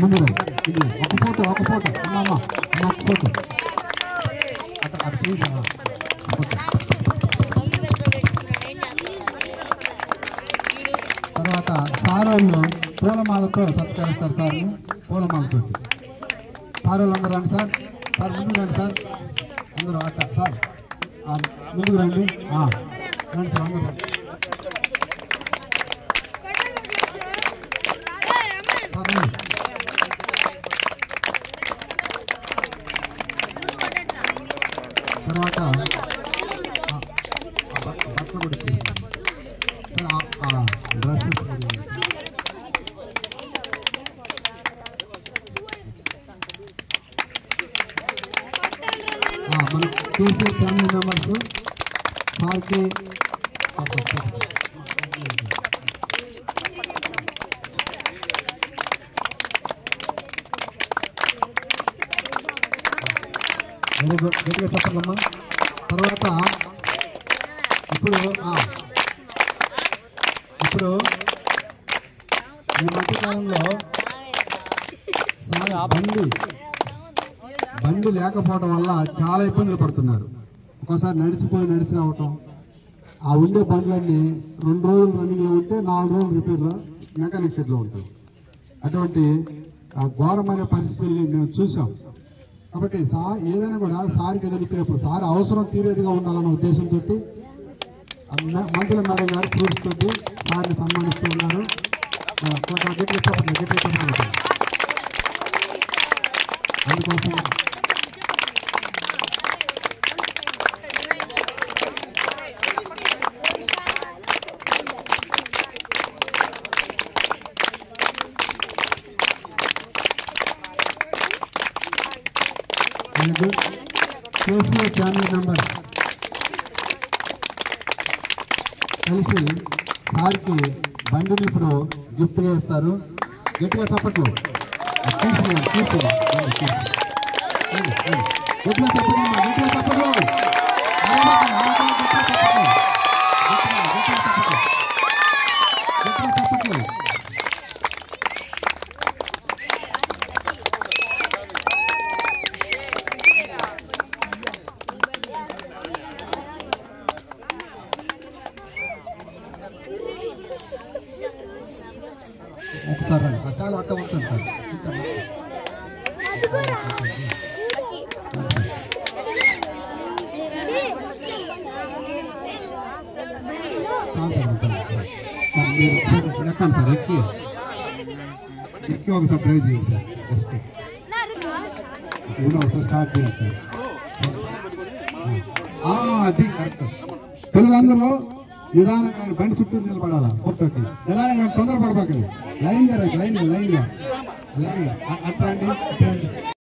ముందు ఒక ఫోటో అమ్మ అమ్మ అమ్మ ఒక ఫోటో అటు చేసి తర్వాత సార్ వాళ్ళు పూలమాలతో సత్కరిస్తారు సార్ని పూలమాలతో సార్ వాళ్ళు అందరూ రండి సార్ ముందుకు రండి సార్ అందరూ అట్ట సార్ ముందుకు రండి రండి సార్ అందరూ తర్వాత బట్టలు కూడా డ్రెస్సెస్ మన కేసీఆర్ ఫ్యామిలీ మెంబర్స్ సార్కి వెరీ గుడ్ గట్టిగా చెప్పండమ్మా. తర్వాత ఇప్పుడు ఈ మధ్యకాలంలో బండి లేకపోవడం వల్ల చాలా ఇబ్బందులు పడుతున్నారు. ఒక్కోసారి నడిచి రావటం, ఆ ఉండే బండ్లన్నీ 2 రోజులు రన్నింగ్లో ఉంటే 4 రోజులు రిపేర్లో మెకానిక్ షెడ్లో ఉంటాయి. అటువంటి ఘోరమైన పరిస్థితుల్ని మేము చూసాం. కాబట్టి ఏదైనా కూడా సార్కి ఏదైనా ఇచ్చినప్పుడు సార్ అవసరం తీరేదిగా ఉండాలన్న ఉద్దేశంతో మంత్రుల మేడం గారు ఫ్రూట్స్ తోటి సార్ని సన్మానిస్తూ ఉన్నారు. గట్టిగా చెప్పండి. అందుకోసం కేసీఆర్ ఫ్యామిలీ మెంబర్స్ కలిసి సార్కి బండిని ఇప్పుడు గిఫ్ట్గా ఇస్తారు. గట్టిగా చప్పట్లు గట్టిగా చెప్పండి. ఒకసారి చాలా అట్ట ఉంటుంది సార్. మీరు ఎక్కండి సార్, ఎక్కి ఒకసారి డ్రైవ్ చేయండి సార్. జస్ట్ ఒకసారి స్టార్ట్ చేయండి సార్. అది కరెక్ట్. పిల్లలందరూ నిదానంగా బండి చుట్టూ నిలబడాలా ఫోటోకి. నిదానంగా తొందరపడబాకండి. లైన్గా అట్లాంటి